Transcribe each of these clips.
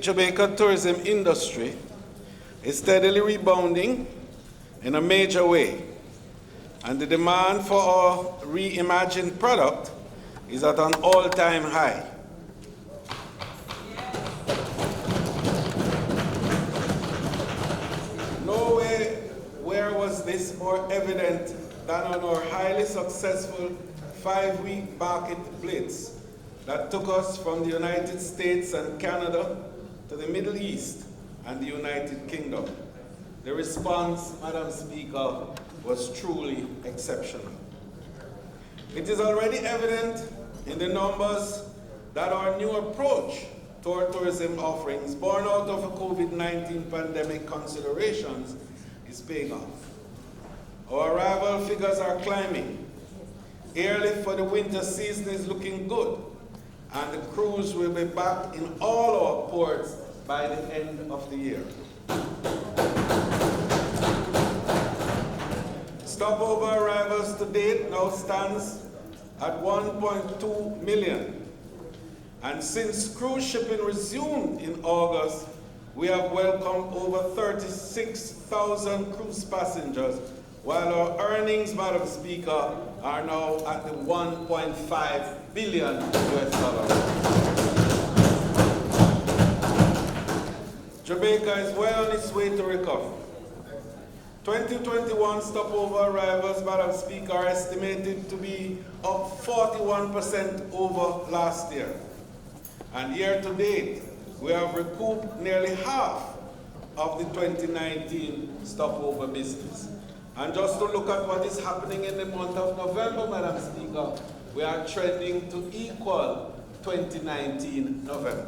Jamaica tourism industry is steadily rebounding in a major way, and the demand for our reimagined product is at an all-time high. Nowhere was this more evident than on our highly successful 5-week market blitz that took us from the United States and Canada to the Middle East and the United Kingdom. The response, Madam Speaker, was truly exceptional. It is already evident in the numbers that our new approach to our tourism offerings, born out of a COVID-19 pandemic considerations, is paying off. Our arrival figures are climbing. Airlift for the winter season is looking good, and the cruise will be back in all our ports by the end of the year. Stopover arrivals to date now stands at 1.2 million. And since cruise shipping resumed in August, we have welcomed over 36,000 cruise passengers, while our earnings, Madam Speaker, are now at the $1.5 billion US. Jamaica is well on its way to recovery. 2021 stopover arrivals, Madam Speaker, are estimated to be up 41% over last year. And year to date, we have recouped nearly half of the 2019 stopover business. And just to look at what is happening in the month of November, Madam Speaker, we are trending to equal 2019 November.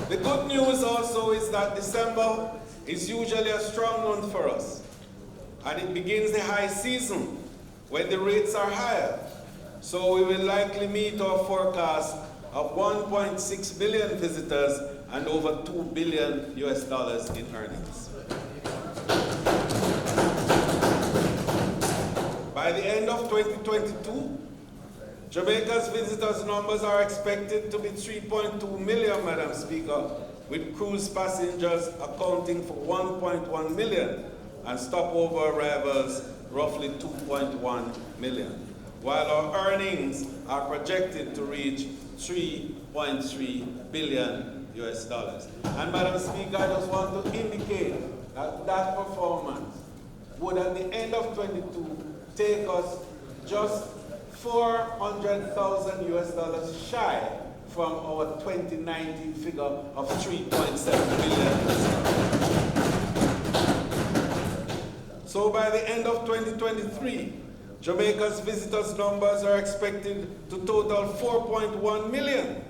The good news also is that December is usually a strong month for us, and it begins the high season when the rates are higher. So we will likely meet our forecast of 1.6 billion visitors and over $2 billion US in earnings. By the end of 2022, Jamaica's visitors numbers are expected to be 3.2 million, Madam Speaker, with cruise passengers accounting for 1.1 million and stopover arrivals roughly 2.1 million, while our earnings are projected to reach 3.3 billion US. And Madam Speaker, I just want to indicate that that performance would at the end of 22 take us just 400,000 US shy from our 2019 figure of 3.7 billion. So by the end of 2023, Jamaica's visitors numbers are expected to total 4.1 million,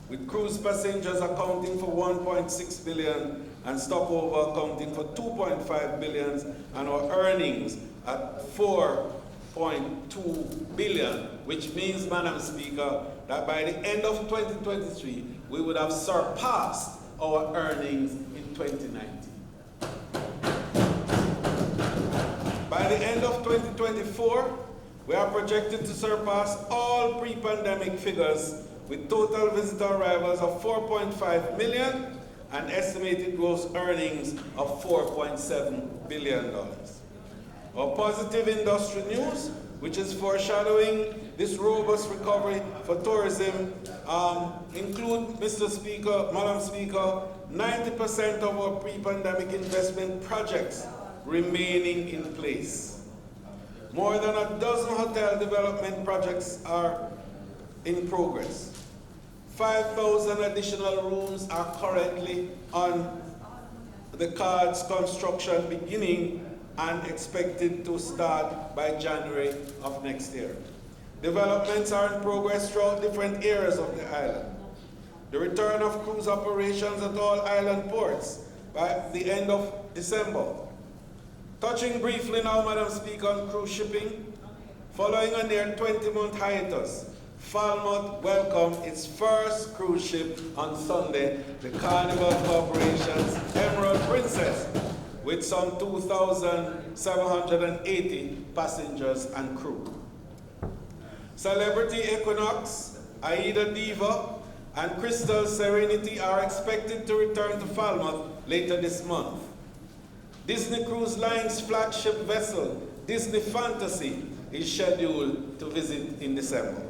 with cruise passengers accounting for 1.6 billion and stopover accounting for 2.5 billion, and our earnings at 4.2 billion, which means, Madam Speaker, that by the end of 2023, we would have surpassed our earnings in 2019. By the end of 2024, we are projected to surpass all pre-pandemic figures with total visitor arrivals of 4.5 million and estimated gross earnings of $4.7 billion. Our positive industry news, which is foreshadowing this robust recovery for tourism, include, Mr. Speaker, Madam Speaker, 90% of our pre-pandemic investment projects remaining in place. More than a dozen hotel development projects are in progress. 5,000 additional rooms are currently on the cards, construction beginning and expected to start by January of next year. Developments are in progress throughout different areas of the island. The return of cruise operations at all island ports by the end of December. Touching briefly now, Madam Speaker, on cruise shipping, following a near 20-month hiatus, Falmouth welcomed its first cruise ship on Sunday, the Carnival Corporation's Emerald Princess, with some 2,780 passengers and crew. Celebrity Equinox Aida Diva, and Crystal Serenity are expected to return to Falmouth later this month. Disney Cruise Line's flagship vessel, Disney Fantasy, is scheduled to visit in December.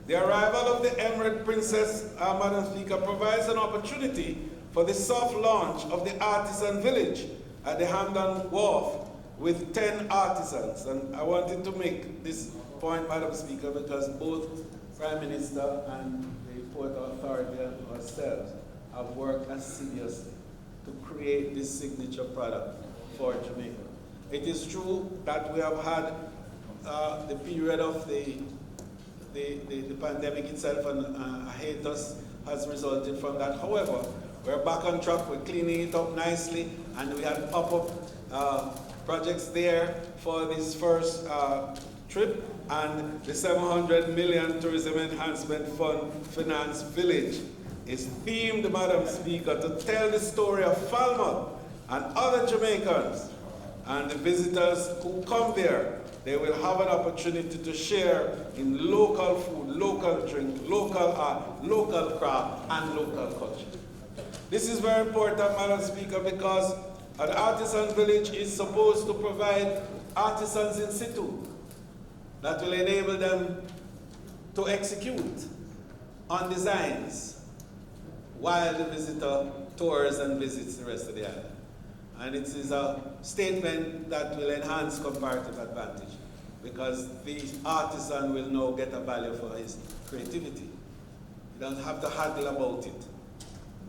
The arrival of the Emirate Princess, Madam Speaker, provides an opportunity for the soft launch of the Artisan Village at the Hamden Wharf with 10 artisans. And I wanted to make this point, Madam Speaker, because both Prime Minister and the Port Authority and ourselves have worked assiduously to create this signature product for Jamaica. It is true that we have had the period of the pandemic itself, and a hiatus has resulted from that. However, we're back on track, we're cleaning it up nicely, and we had pop-up projects there for this first trip, and the 700 million Tourism Enhancement Fund Finance Village is themed, Madam Speaker, to tell the story of Falmouth and other Jamaicans, and the visitors who come there, they will have an opportunity to share in local food, local drink, local art, local craft, and local culture. This is very important, Madam Speaker, because an artisan village is supposed to provide artisans in situ that will enable them to execute on designs while the visitor tours and visits the rest of the island. And it is a statement that will enhance comparative advantage, because the artisan will now get a value for his creativity. He doesn't have to haggle about it.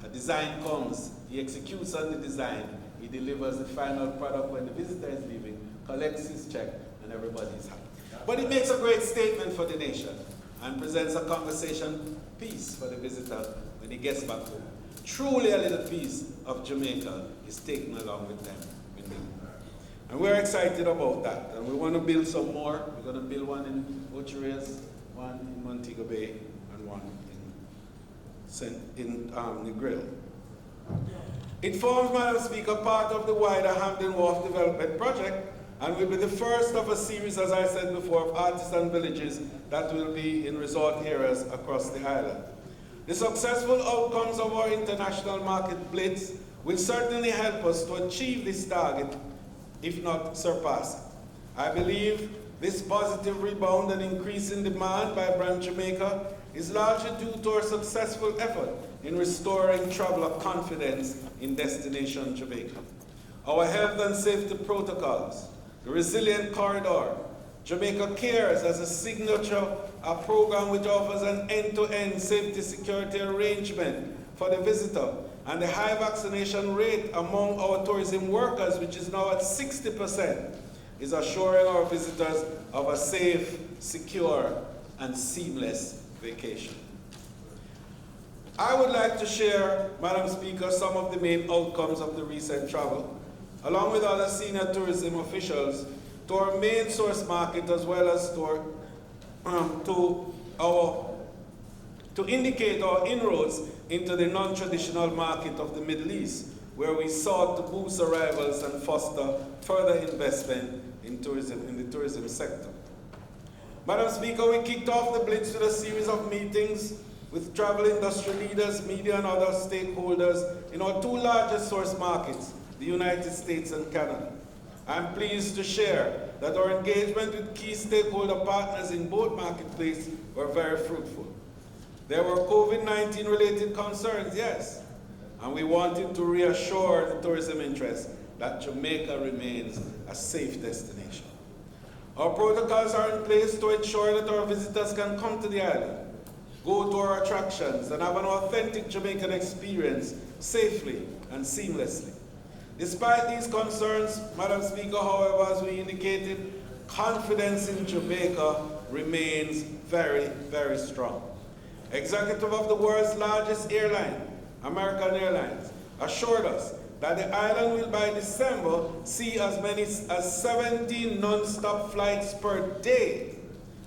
A design comes, he executes on the design, he delivers the final product when the visitor is leaving, collects his check, and everybody is happy. But it makes a great statement for the nation and presents a conversation piece for the visitor when he gets back home. Truly a little piece of Jamaica is taken along with them. And we're excited about that. And we want to build some more. We're going to build one in Ocho Rios, one in Montego Bay, and one in Negril. It forms, Madam Speaker, part of the wider Hamden Wharf Development Project, and will be the first of a series, as I said before, of artisan villages that will be in resort areas across the island. The successful outcomes of our International Market Blitz will certainly help us to achieve this target, if not surpass it. I believe this positive rebound and increase in demand by Brand Jamaica is largely due to our successful effort in restoring traveler confidence in destination Jamaica. Our health and safety protocols, the resilient corridor, Jamaica Cares as a signature, a program which offers an end-to-end safety security arrangement for the visitor, and the high vaccination rate among our tourism workers, which is now at 60%, is assuring our visitors of a safe, secure, and seamless vacation. I would like to share, Madam Speaker, some of the main outcomes of the recent travel, along with other senior tourism officials, to our main source market, as well as to indicate our inroads into the non-traditional market of the Middle East, where we sought to boost arrivals and foster further investment in tourism, in the tourism sector. Madam Speaker, we kicked off the Blitz with a series of meetings with travel industry leaders, media, and other stakeholders in our two largest source markets, the United States and Canada. I'm pleased to share that our engagement with key stakeholder partners in both marketplaces were very fruitful. There were COVID-19 related concerns, yes, and we wanted to reassure the tourism interests that Jamaica remains a safe destination. Our protocols are in place to ensure that our visitors can come to the island, go to our attractions, and have an authentic Jamaican experience safely and seamlessly. Despite these concerns, Madam Speaker, however, as we indicated, confidence in Jamaica remains very, very strong. Executive of the world's largest airline, American Airlines, assured us that the island will by December see as many as 17 non-stop flights per day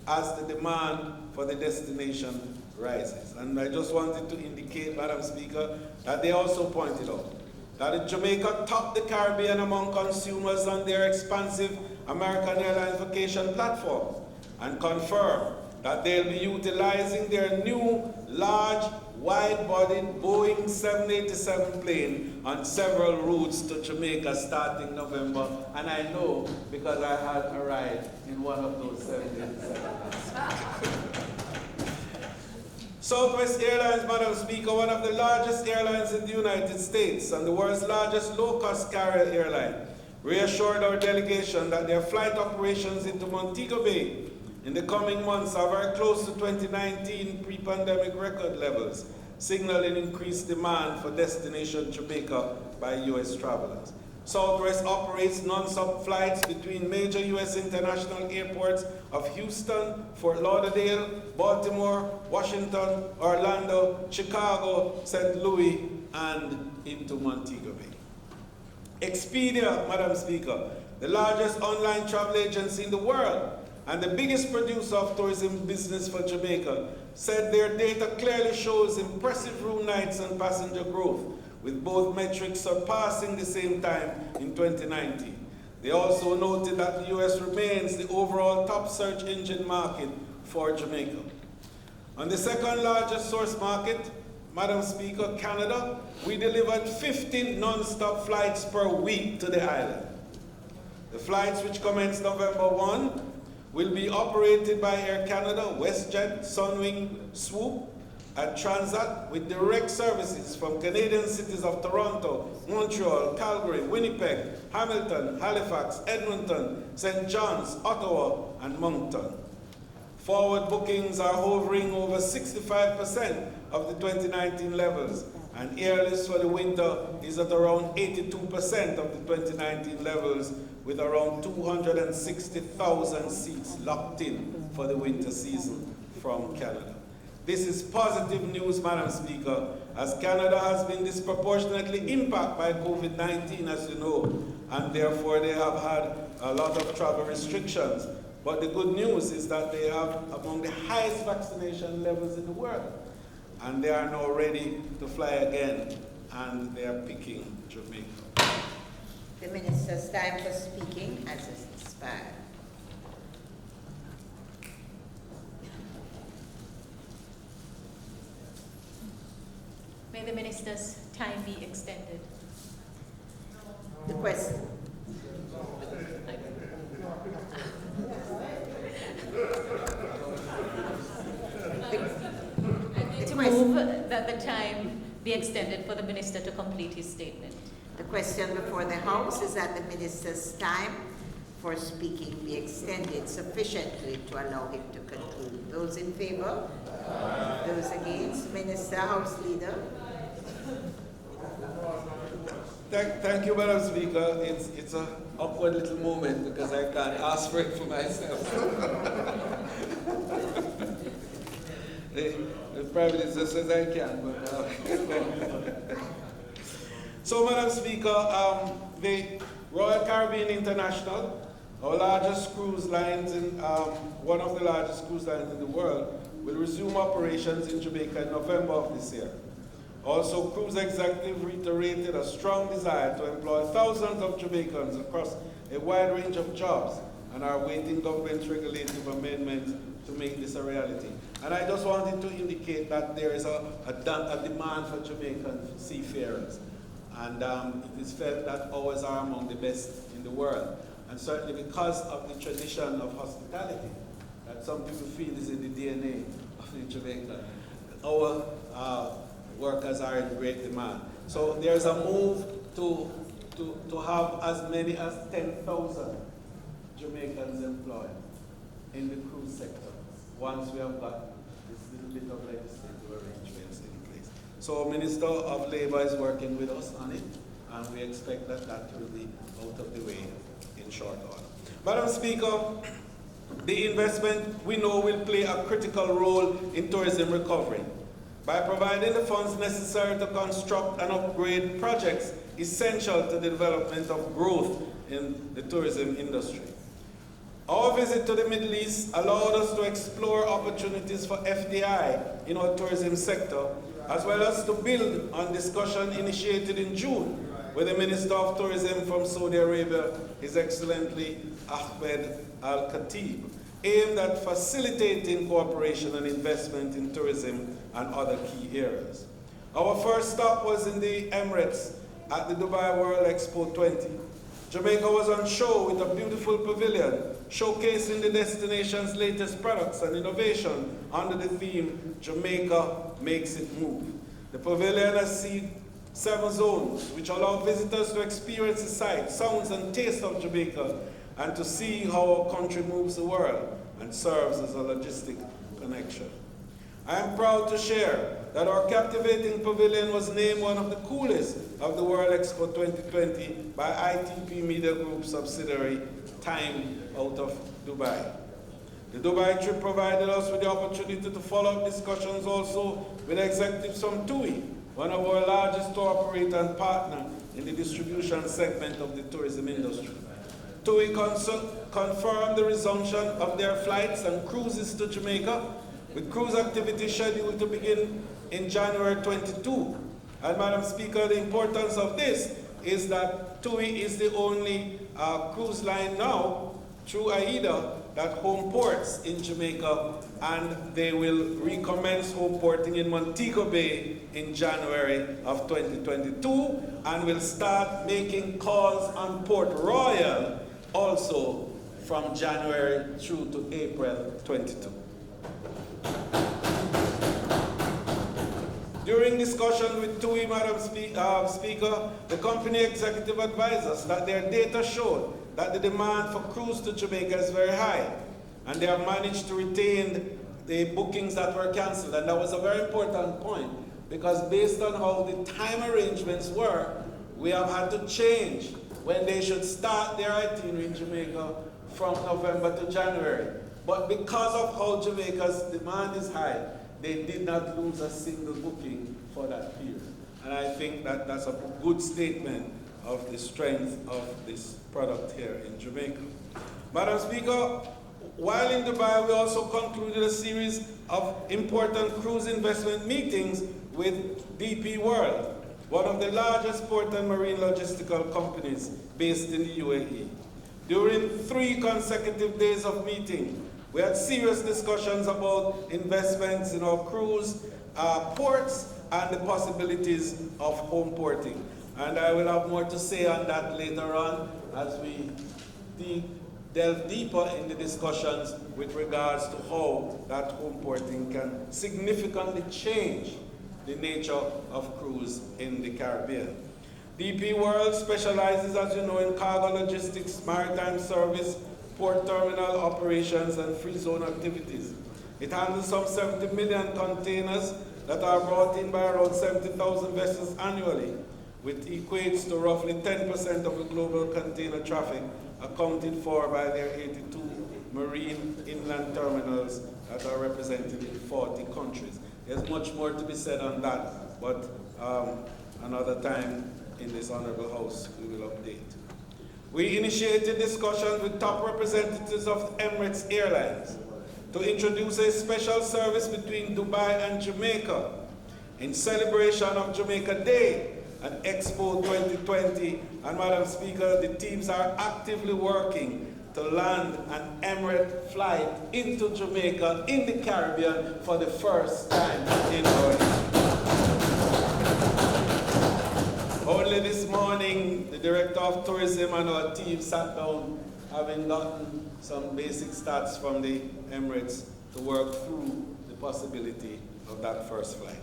as the demand for the destination rises. And I just wanted to indicate, Madam Speaker, that they also pointed out that Jamaica topped the Caribbean among consumers on their expansive American Airlines vacation platform, and confirmed that they'll be utilizing their new large, wide-bodied Boeing 787 plane on several routes to Jamaica starting November. And I know because I had a ride in one of those 787s. Southwest Airlines, Madam Speaker, one of the largest airlines in the United States and the world's largest low-cost carrier airline, reassured our delegation that their flight operations into Montego Bay in the coming months are very close to 2019 pre-pandemic record levels, signaling increased demand for destination Jamaica by U.S. travelers. Southwest operates non-stop flights between major U.S. international airports of Houston, Fort Lauderdale, Baltimore, Washington, Orlando, Chicago, St. Louis, and into Montego Bay. Expedia, Madam Speaker, the largest online travel agency in the world and the biggest producer of tourism business for Jamaica, said their data clearly shows impressive room nights and passenger growth, with both metrics surpassing the same time in 2019. They also noted that the US remains the overall top search engine market for Jamaica. On the second largest source market, Madam Speaker, Canada, we delivered 15 non-stop flights per week to the island. The flights, which commenced November 1, will be operated by Air Canada, WestJet, Sunwing, Swoop, and Transat, with direct services from Canadian cities of Toronto, Montreal, Calgary, Winnipeg, Hamilton, Halifax, Edmonton, St. John's, Ottawa, and Moncton. Forward bookings are hovering over 65% of the 2019 levels, and airlifts for the winter is at around 82% of the 2019 levels, with around 260,000 seats locked in for the winter season from Canada. This is positive news, Madam Speaker, as Canada has been disproportionately impacted by COVID-19, as you know, and therefore they have had a lot of travel restrictions. But the good news is that they have among the highest vaccination levels in the world, and they are now ready to fly again, and they are picking Jamaica. The Minister's time for speaking has expired. May the Minister's time be extended. The question. To move that the time be extended for the Minister to complete his statement. The question before the House is that the Minister's time for speaking be extended sufficiently to allow him to conclude. Those in favor? Those against? Minister, House Leader. Thank you, Madam Speaker. It's an awkward little moment because I can't ask for it for myself. The Prime Minister says I can, but So, Madam Speaker, the Royal Caribbean International, our largest cruise lines one of the largest cruise lines in the world, will resume operations in Jamaica in November of this year. Also, cruise executive reiterated a strong desire to employ thousands of Jamaicans across a wide range of jobs and are awaiting government regulative amendments to make this a reality. And I just wanted to indicate that there is a demand for Jamaican seafarers. And it is felt that ours are among the best in the world. And certainly because of the tradition of hospitality, that some people feel is in the DNA of the Jamaica, our workers are in great demand. So there's a move to have as many as 10,000 Jamaicans employed in the cruise sector once we have got this little bit of legislative arrangements in place. So Minister of Labour is working with us on it, and we expect that that will be out of the way in short order. Madam Speaker, the investment we know will play a critical role in tourism recovery by providing the funds necessary to construct and upgrade projects essential to the development of growth in the tourism industry. Our visit to the Middle East allowed us to explore opportunities for FDI in our tourism sector, as well as to build on discussion initiated in June with the Minister of Tourism from Saudi Arabia, His Excellency Ahmed Al-Khatib, aimed at facilitating cooperation and investment in tourism and other key areas. Our first stop was in the Emirates at the Dubai World Expo 20. Jamaica was on show with a beautiful pavilion showcasing the destination's latest products and innovation under the theme, Jamaica Makes It Move. The pavilion has seen 7 zones, which allow visitors to experience the sights, sounds, and taste of Jamaica, and to see how our country moves the world and serves as a logistic connection. I am proud to share that our captivating pavilion was named one of the coolest of the World Expo 2020 by ITP Media Group subsidiary Time out of Dubai. The Dubai trip provided us with the opportunity to follow up discussions also with executives from TUI, one of our largest tour operator and partner in the distribution segment of the tourism industry. TUI confirmed the resumption of their flights and cruises to Jamaica, with cruise activity scheduled to begin in January 22. And Madam Speaker, the importance of this is that TUI is the only cruise line now through AIDA that home ports in Jamaica, and they will recommence home porting in Montego Bay in January of 2022, and will start making calls on Port Royal also from January through to April 22. During discussion with TUI, Madam Speaker, the company executive advised us that their data showed that the demand for cruise to Jamaica is very high, and they have managed to retain the bookings that were canceled. And that was a very important point, because based on how the time arrangements were, we have had to change when they should start their itinerary in Jamaica from November to January. But because of how Jamaica's demand is high, they did not lose a single booking for that period. And I think that that's a good statement of the strength of this product here in Jamaica. Madam Speaker, while in Dubai, we also concluded a series of important cruise investment meetings with DP World, one of the largest port and marine logistical companies based in the UAE. During 3 consecutive days of meeting, we had serious discussions about investments in our cruise ports and the possibilities of home porting. And I will have more to say on that later on as we delve deeper in the discussions with regards to how that home porting can significantly change the nature of cruise in the Caribbean. DP World specializes, as you know, in cargo logistics, maritime service, port terminal operations, and free zone activities. It handles some 70 million containers that are brought in by around 70,000 vessels annually, which equates to roughly 10% of the global container traffic, accounted for by their 82 marine inland terminals that are represented in 40 countries. There's much more to be said on that, but another time in this Honorable House we will update. We initiated discussions with top representatives of Emirates Airlines to introduce a special service between Dubai and Jamaica in celebration of Jamaica Day and Expo 2020. And Madam Speaker, the teams are actively working to land an Emirates flight into Jamaica in the Caribbean for the first time in our history. Only this morning, the Director of Tourism and our team sat down, having gotten some basic stats from the Emirates to work through the possibility of that first flight.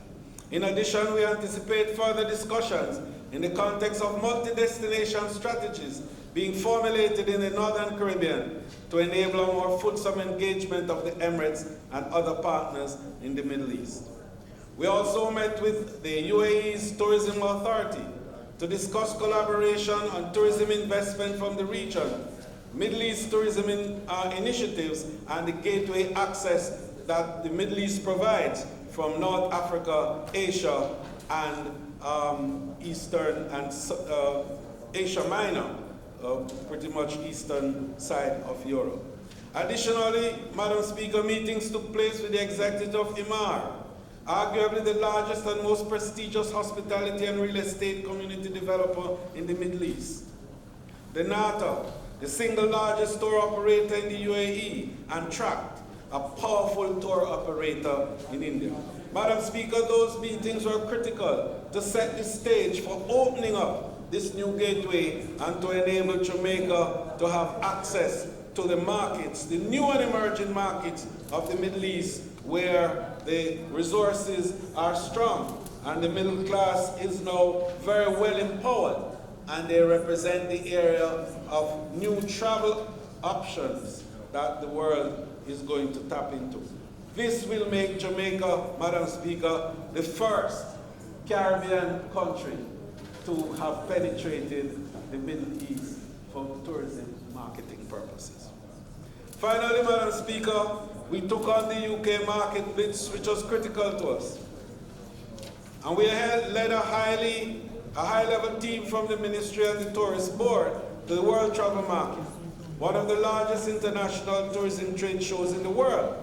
In addition, we anticipate further discussions in the context of multi-destination strategies being formulated in the Northern Caribbean to enable a more fulsome engagement of the Emirates and other partners in the Middle East. We also met with the UAE's Tourism Authority to discuss collaboration on tourism investment from the region, Middle East tourism initiatives, and the gateway access that the Middle East provides from North Africa, Asia, and Eastern and Asia Minor, pretty much eastern side of Europe. Additionally, Madam Speaker, meetings took place with the executive of Imar, arguably the largest and most prestigious hospitality and real estate community developer in the Middle East. The NATO, the single largest tour operator in the UAE, and Tract, a powerful tour operator in India. Madam Speaker, those meetings were critical to set the stage for opening up this new gateway and to enable Jamaica to have access to the markets, the new and emerging markets of the Middle East, where the resources are strong and the middle class is now very well empowered, and they represent the area of new travel options that the world is going to tap into. This will make Jamaica, Madam Speaker, the first Caribbean country to have penetrated the Middle East for tourism marketing purposes. Finally, Madam Speaker, we took on the UK Market Blitz, which was critical to us. And we led a high-level team from the Ministry and the Tourist Board to the World Travel Market, one of the largest international tourism trade shows in the world,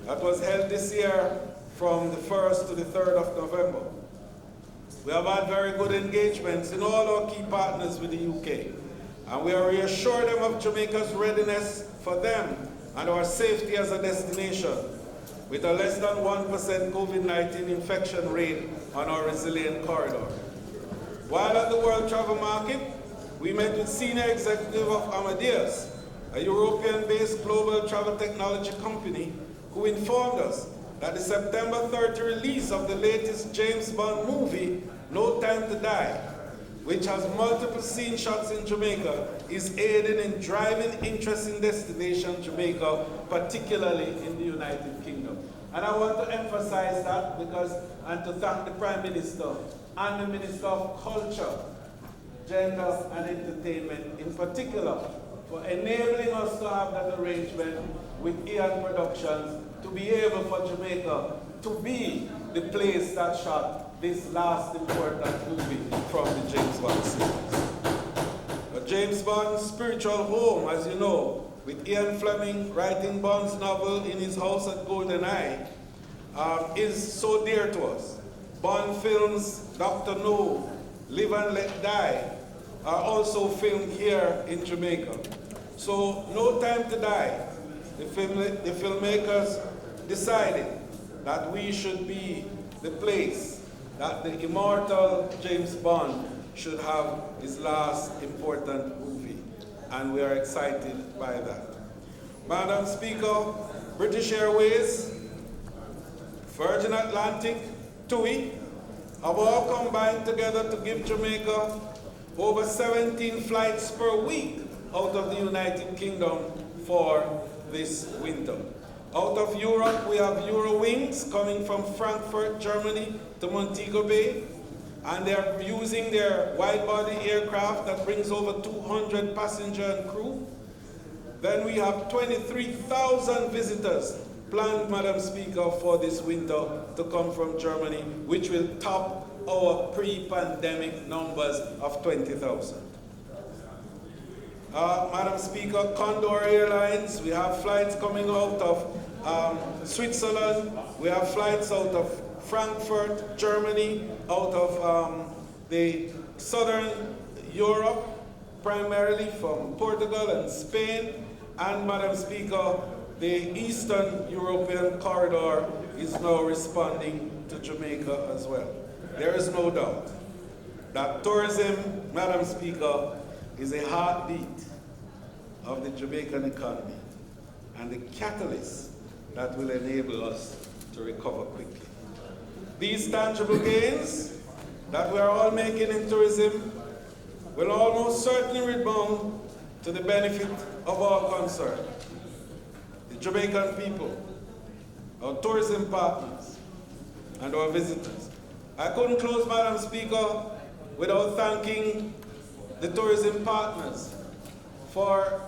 that was held this year from the 1st to the 3rd of November. We have had very good engagements in all our key partners with the UK, and we are reassured them of Jamaica's readiness for them and our safety as a destination, with a less than 1% COVID-19 infection rate on our resilient corridor. While at the World Travel Market, we met with senior executive of Amadeus, a European-based global travel technology company, who informed us that the September 30 release of the latest James Bond movie, No Time to Die, which has multiple scene shots in Jamaica, is aiding in driving interest in destination Jamaica, particularly in the United Kingdom. And I want to emphasize that and to thank the Prime Minister and the Minister of Culture, Gender and Entertainment in particular, for enabling us to have that arrangement with Ian Productions to be able for Jamaica to be the place that shot this last important movie from the James Bond series. James Bond's spiritual home, as you know, with Ian Fleming writing Bond's novel in his house at GoldenEye, is so dear to us. Bond films, Dr. No, Live and Let Die, are also filmed here in Jamaica. So, No Time to Die, the filmmakers decided that we should be the place that the immortal James Bond should have his last important movie, and we are excited by that. Madam Speaker, British Airways, Virgin Atlantic, TUI, have all combined together to give Jamaica over 17 flights per week out of the United Kingdom for this winter. Out of Europe, we have Eurowings coming from Frankfurt, Germany to Montego Bay, and they're using their wide-body aircraft that brings over 200 passengers and crew. Then we have 23,000 visitors planned, Madam Speaker, for this winter to come from Germany, which will top our pre-pandemic numbers of 20,000. Madam Speaker, Condor Airlines, we have flights coming out of Switzerland, we have flights out of Frankfurt, Germany, out of the southern Europe, primarily from Portugal and Spain, and Madam Speaker, the Eastern European corridor is now responding to Jamaica as well. There is no doubt that tourism, Madam Speaker, is a heartbeat of the Jamaican economy and the catalyst that will enable us to recover quickly. These tangible gains that we are all making in tourism will almost certainly rebound to the benefit of all concerned. The Jamaican people, our tourism partners, and our visitors. I couldn't close, Madam Speaker, without thanking the tourism partners for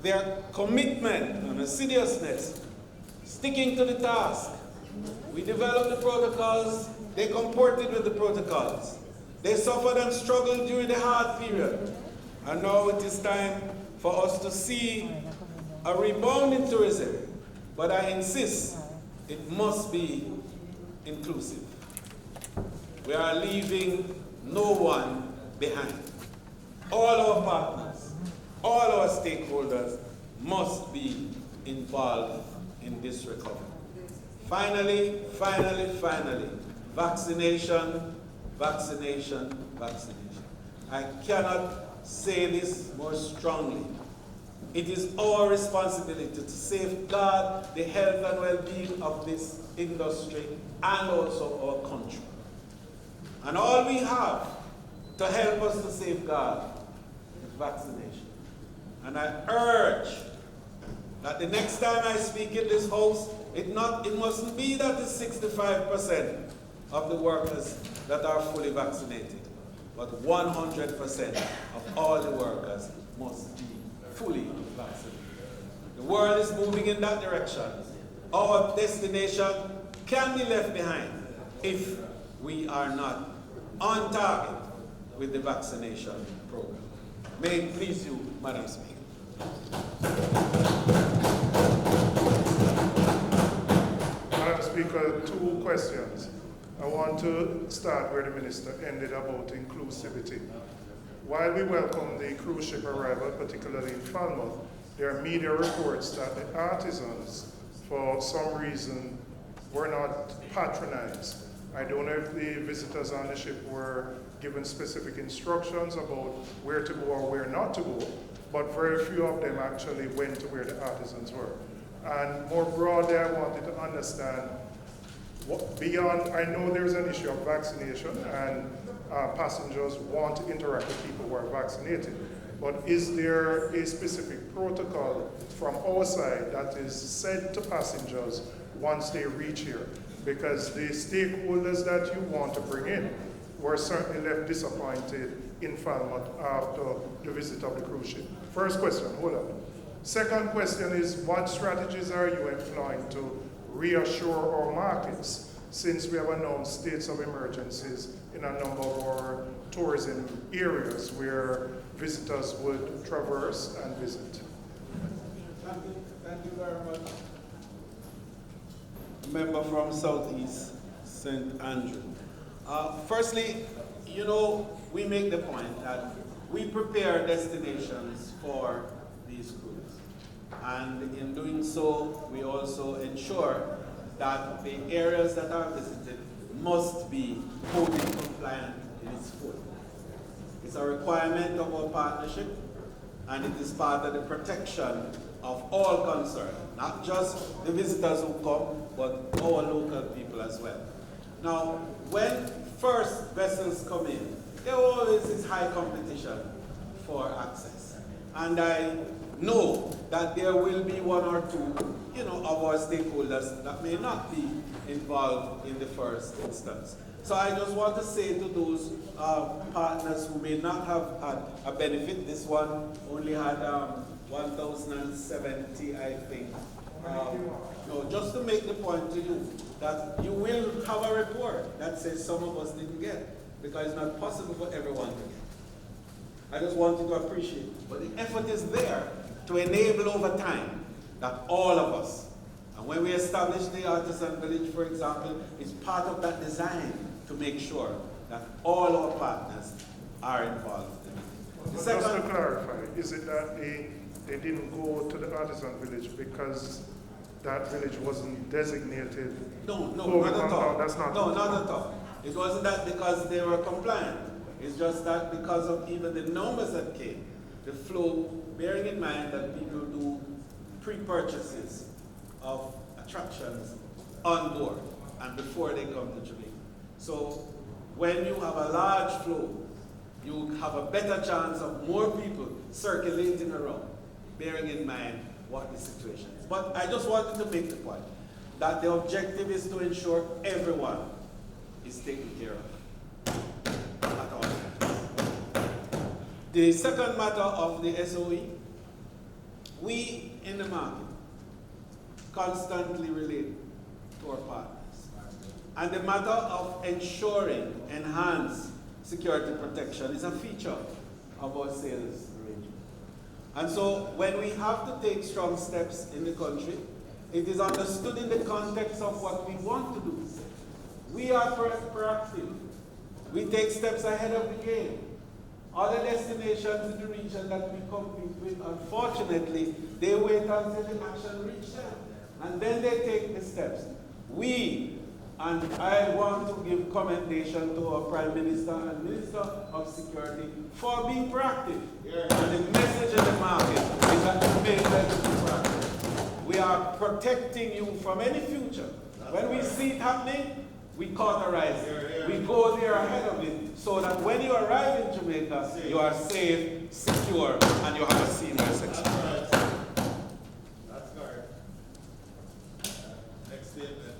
their commitment and assiduousness, sticking to the task. We developed the protocols, they comported with the protocols. They suffered and struggled during the hard period. And now it is time for us to see a rebound in tourism. But I insist, it must be inclusive. We are leaving no one behind. All our partners, all our stakeholders must be involved in this recovery. Finally, vaccination, vaccination, vaccination. I cannot say this more strongly. It is our responsibility to safeguard the health and well-being of this industry and also our country. And all we have to help us to safeguard is vaccination. And I urge that the next time I speak in this house, it mustn't be that it's 65% of the workers that are fully vaccinated, but 100% of all the workers must be fully vaccinated. The world is moving in that direction. Our destination can be left behind if we are not on target with the vaccination program. May it please you, Madam Speaker. Madam Speaker, 2 questions. I want to start where the Minister ended about inclusivity. While we welcome the cruise ship arrival, particularly in Falmouth, there are media reports that the artisans, for some reason, were not patronized. I don't know if the visitors on the ship were given specific instructions about where to go or where not to go, but very few of them actually went to where the artisans were. And more broadly, I wanted to understand what beyond, I know there's an issue of vaccination and passengers want to interact with people who are vaccinated, but is there a specific protocol from our side that is said to passengers once they reach here? Because the stakeholders that you want to bring in were certainly left disappointed in Falmouth after the visit of the cruise ship. First question, hold on. Second question is, what strategies are you employing to reassure our markets, since we have announced states of emergencies in a number of our tourism areas where visitors would traverse and visit? Thank you very much. Member from Southeast St. Andrew. Firstly, we make the point that we prepare destinations for these cruises. And in doing so, we also ensure that the areas that are visited must be COVID compliant in its full. It's a requirement of our partnership, and it is part of the protection of all concerned, not just the visitors who come, but our local people as well. Now, when first vessels come in, there always is high competition for access. And I know that there will be one or two, of our stakeholders that may not be involved in the first instance. So I just want to say to those partners who may not have had a benefit, this one only had 1,070, I think. Just to make the point to you that you will have a report that says some of us didn't get, because it's not possible for everyone to get. I just want you to appreciate it. But the effort is there to enable over time that all of us, and when we establish the Artisan Village, for example, it's part of that design to make sure that all our partners are involved. Just to clarify, is it that they didn't go to the Artisan Village because that village wasn't designated? No, not at all. That's not. No, not at all. It wasn't that because they were compliant. It's just that because of even the numbers that came, the flow, bearing in mind that people do pre-purchases of attractions on board and before they come to Jamaica. So when you have a large flow, you have a better chance of more people circulating around, bearing in mind what the situation is. But I just wanted to make the point that the objective is to ensure everyone is taken care of at all times. The second matter of the SOE, we in the market constantly relate to our partners. And the matter of ensuring enhanced security protection is a feature of our sales arrangement. And so when we have to take strong steps in the country, it is understood in the context of what we want to do. We are proactive. We take steps ahead of the game. Other destinations in the region that we compete with, unfortunately, they wait until the action reaches them. And then they take the steps. And I want to give commendation to our Prime Minister and Minister of Security for being proactive. And the message in the market is that Jamaica is proactive. We are protecting you from any future. When we see it happening, we cauterize it. We go there ahead of it so that when you arrive in Jamaica, you are safe, secure, and you have a seamless experience. That's correct. Next statement.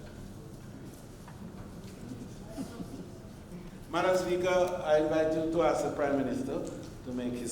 Madam Speaker, I invite you to ask the Prime Minister to make his